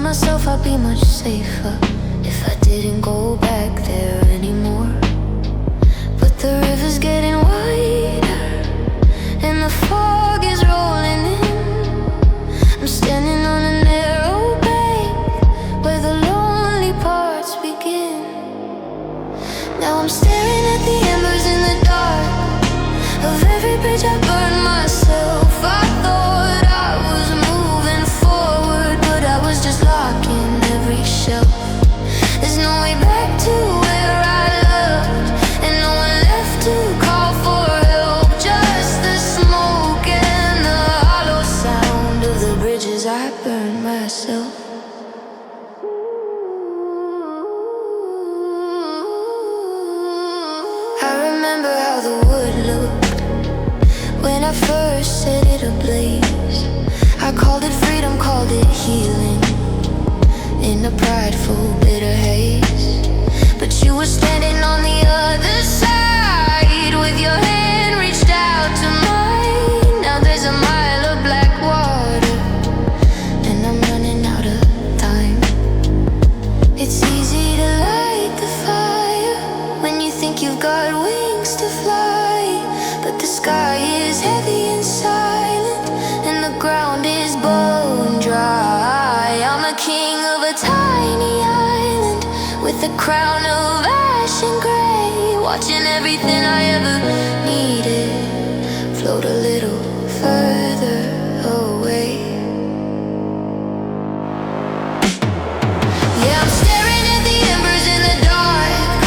myself I'd be much safer if I didn't go back there anymore. But the river's getting wider and the fog is rolling in. I'm standing on a narrow bank where the lonely parts begin. Now I'm staring at the embers in the dark of every bridge I burned myself. I thought I was moving forward, but I was just locking every shelf. There's no way back to where I loved, and no one left to call for help. Just the smoke and the hollow sound of the bridges I burned myself. I remember how the wood looked when I first set it ablaze. I called it freedom, called it healing, in a prideful, bitter haze. But you were standing on the other side with your hand reached out to mine. Now there's a mile of black water and I'm running out of time. It's easy to light the fire when you think you've got wings to fly, but the sky is heavy and silent and the ground is bone dry. I'm a king of a tiny island with a crown of ash and gray, watching everything I ever needed float a little further away. Yeah, I'm staring at the embers in the dark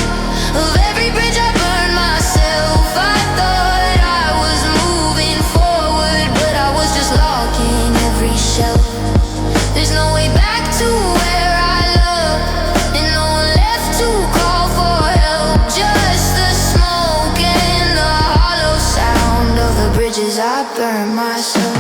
of every bridge I burned myself. I thought I was moving forward, but I was just locking every shelf. There's no way back to where I love, and no one left to call for help. Just the smoke and the hollow sound of the bridges I burned myself.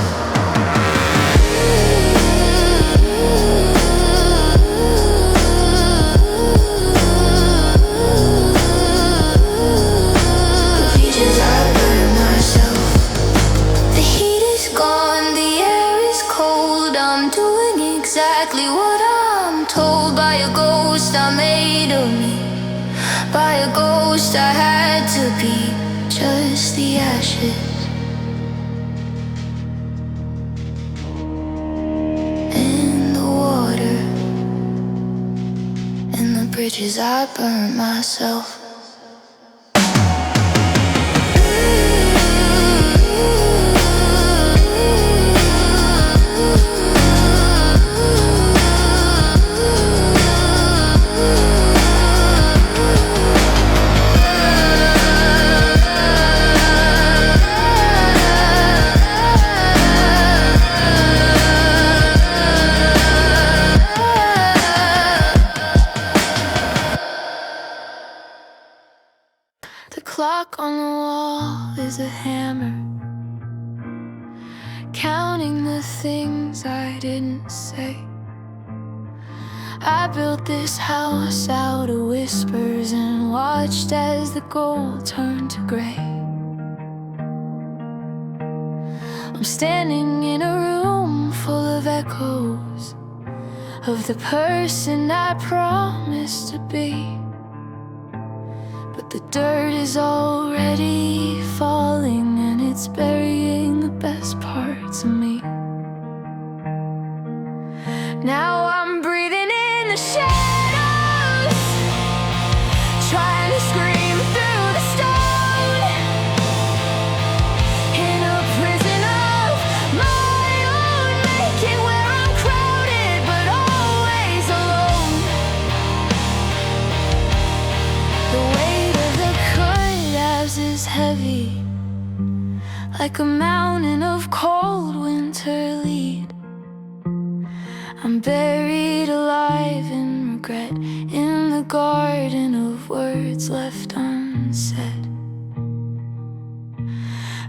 The bridges I burned myself. The heat is gone, the air is cold. I'm doing exactly what I'm told by a ghost I made of me, by a ghost I had to be. Just the ashes and the water and the bridges I burned myself. The clock on the wall is a hammer, counting the things I didn't say. I built this house out of whispers and watched as the gold turned to gray. I'm standing in a room full of echoes of the person I promised to be. But the dirt is already falling and it's burying the best parts of me. Now I'm breathing in the shadows, trying to scream through the stone, in a prison of my own making, where I'm crowded but always alone. The weight of the collapse is heavy, like a mountain of cold winter lead. I'm buried alive in regret, in the garden of words left unsaid.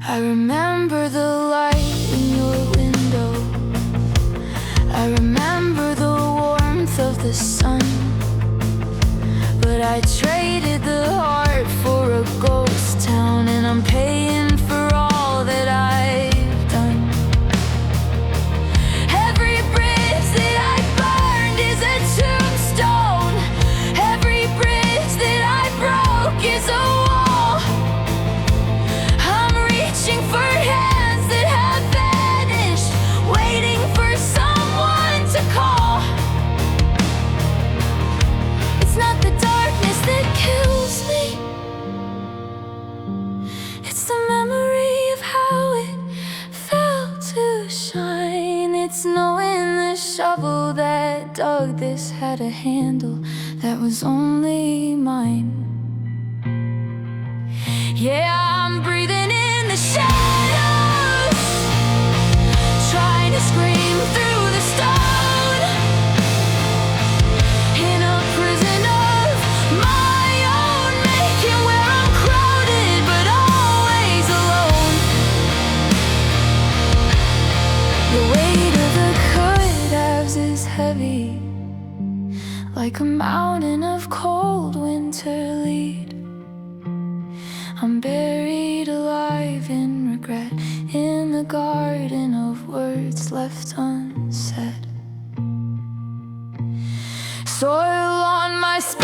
I remember the light in your window, I remember the warmth of the sun, but I traded the heart for a ghost town, and I'm paying for all that I've done. Every bridge that I burned the shovel that dug this had a handle that was only mine. Yeah, I'm breathing in the shadows, trying to scream through the stone, in a prison of my own making, where I'm crowded but always alone. The weight of the cut halves is heavy, like a mountain of cold winter lead. I'm buried alive in regret, in the garden of words left unsaid. Soil on my spirit,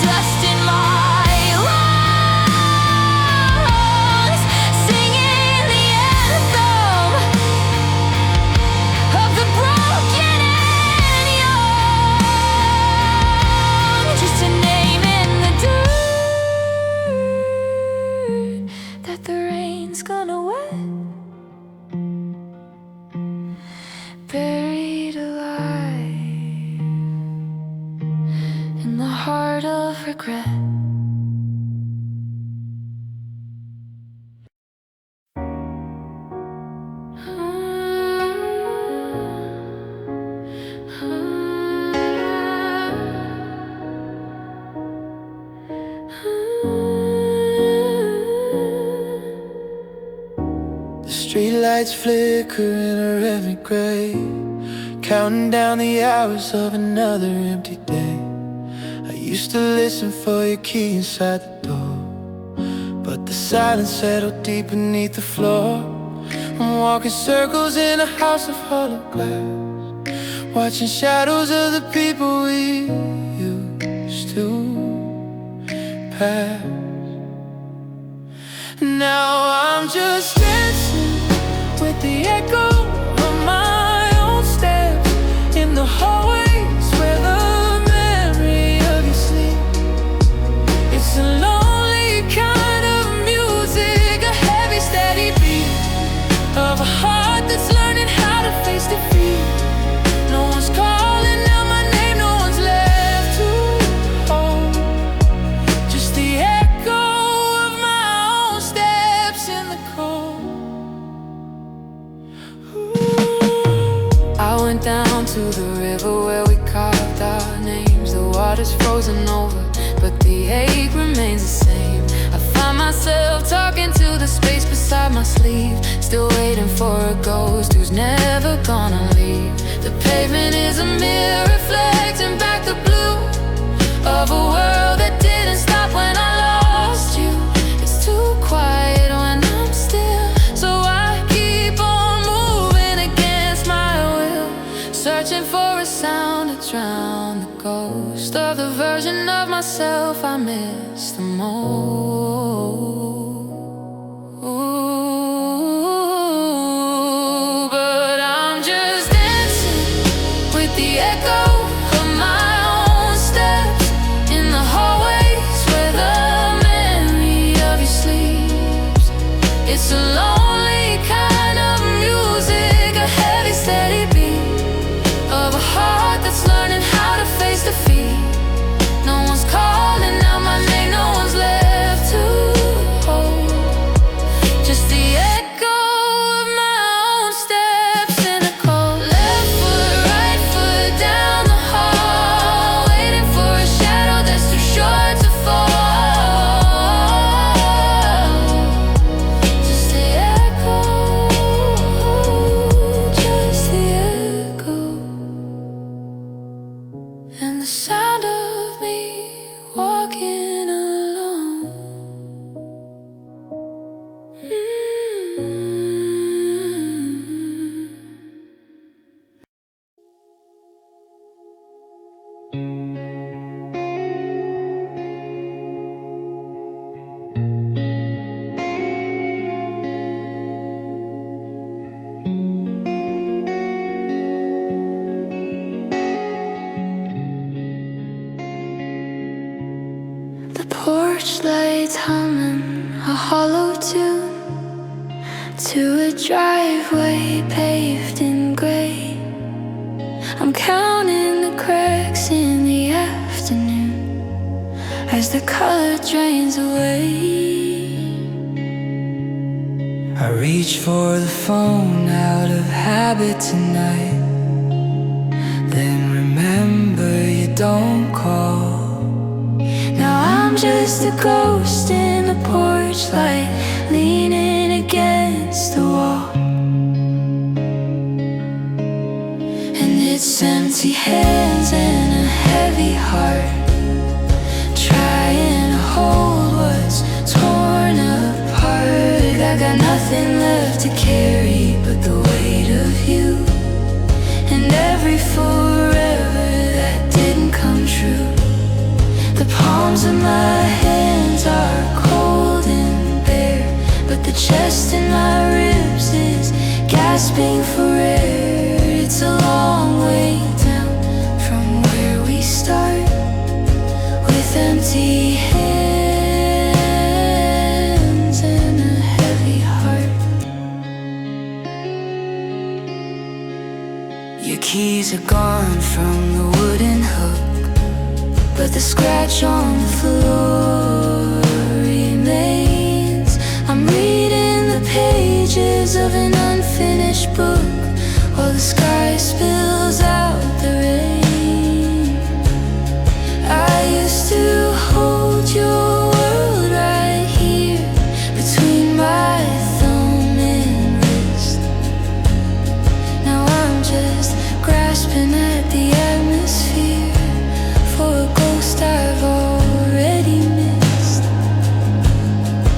dust in my lungs, singing the anthem of the broken and young. Just a name in the dirt that the rain's gonna wet. Buried alive in the heart of regret. The streetlights flicker in a heavy gray, counting down the hours of another empty day. I used to listen for your key inside the door, but the silence settled deep beneath the floor. I'm walking circles in a house of hollow glass, watching shadows of the people we used to pass. Now I'm just dancing with the echo of my own steps in the hallways where the memory of you sleeps. It's a lonely kind of music, a heavy steady beat of a heart that's learning how to face defeat. No one's calling out my name, no one's left to hold, just the echo of my own steps in the cold. I went down to the river where we carved our names. The water's frozen over, but the ache remains the same. I find myself talking to the space beside my sleeve, still waiting for a ghost who's never gonna leave. The pavement is a mirror reflecting back the blue of a world that didn't stop when I lost you. It's too quiet when I'm still, so I keep on moving against my will, searching for a sound to drown the ghost of the version of myself I miss the most. But I'm just dancing with the echo of my own steps in the hallways where the memory of you sleeps. It's a lonely kind of music, a heavy steady beat of a heart that's learning how to face defeat. No one's calling out my name, no one's left to hold, just the echo of my own steps in a cold. Left foot, right foot down the hall, waiting for a shadow that's too short to fall. Just the echo, just the echo, and the sound of me walking alone. The porch lights humming a hollow tune to a dry driveway paved in gray. I'm counting the cracks in the afternoon as the color drains away. I reach for the phone out of habit tonight, then remember you don't call. Now I'm just a ghost in the porch light, leaning against the wall. And it's empty hands and a heavy heart, trying to hold what's torn apart. I got nothing left to carry but the weight of you, and every forever that didn't come true. The palms of my hands are cold and bare, but the chest in my ribs is gasping for air. It's a long way down from where we start, with empty hands and a heavy heart. Your keys are gone from the wooden hook, but the scratch on the floor remains. I'm reading the pages of an unfinished book while the sky spills out the rain. I used to hold your world right here between my thumb and wrist. Now I'm just grasping at the atmosphere for a ghost I've already missed.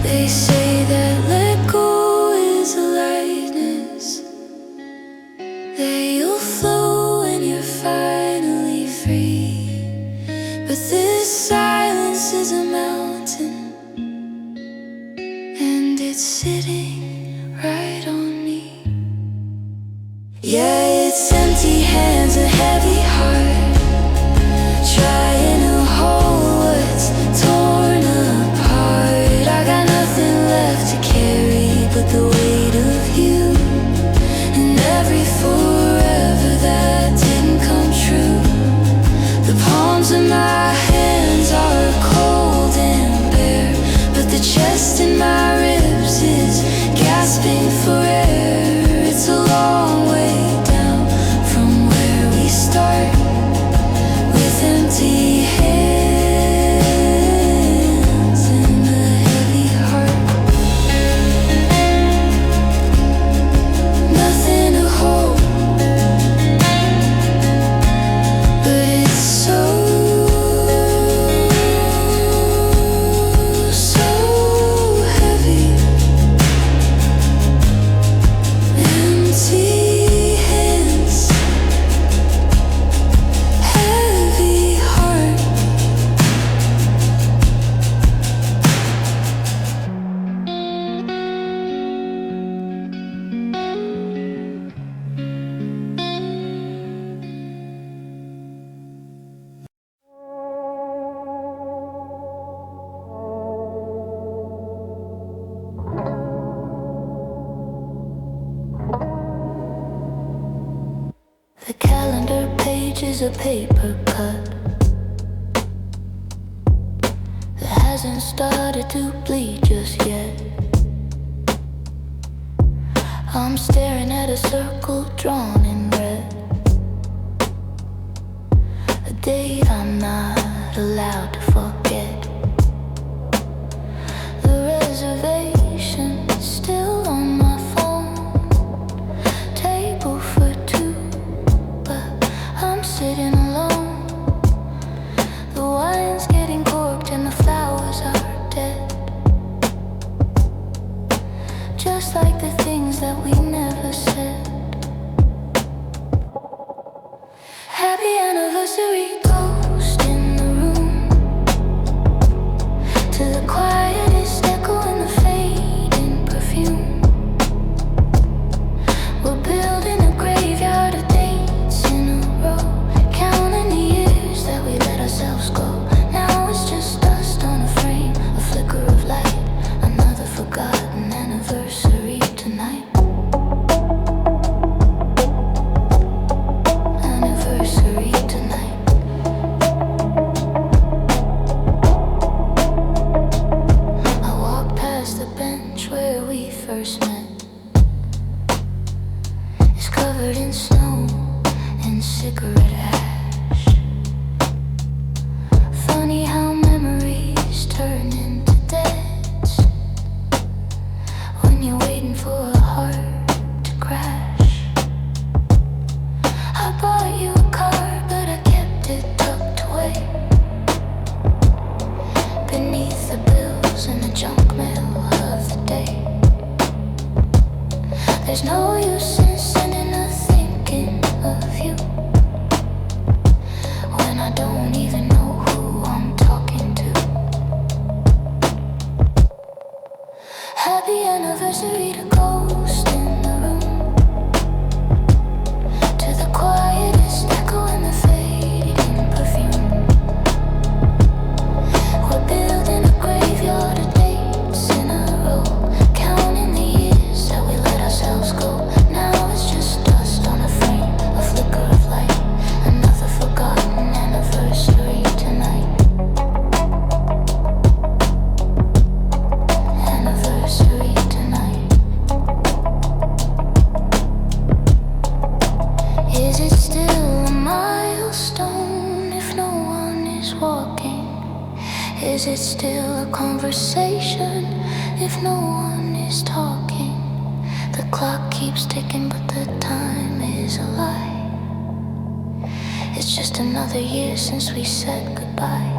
They say that let go is a lightness, that you'll flow when you're finally free. But this silence is a mountain, and it's sitting right on me. Yeah, it's empty hands, a heavy heart, trying to hold what's torn apart. I got nothing left to carry but the weight of you, and every forever that didn't come true. The palms of my hands are cold and bare, but the chest in my ribs is gasping for air. It's a long way down from where we start, with empty hands and a heavy heart. Nothing to hold, but it's so, so heavy. Empty hands, heavy heart. The calendar page is a paper cut that hasn't started to bleed just yet. I'm staring at a circle drawn in red, a date I'm not allowed to forget. The reservation's still on my phone, table for two, but I'm sitting alone. The wine's getting corked and the flowers are dead, just like the things that we never said. Happy anniversary, ghost in the room. covered in snow and cigarette ash. Funny how memories turn into debts when you're waiting for a heart to crash. I bought you a car, but I kept it tucked away beneath the bills and the junk mail of the day. There's no use in sending a thinking of you when I don't even know who I'm talking to. Happy anniversary to ghost in the room, to the quietest echo and the fading perfume. We're building a graveyard of dates in a row, counting the years that we let ourselves go. Now it's just dust on a frame, a flicker of light, another forgotten anniversary tonight. Anniversary tonight. Is it still a milestone if no one is walking? Is it still a conversation if no one is talking? The clock keeps ticking, but the time is a lie. It's just another year since we said goodbye.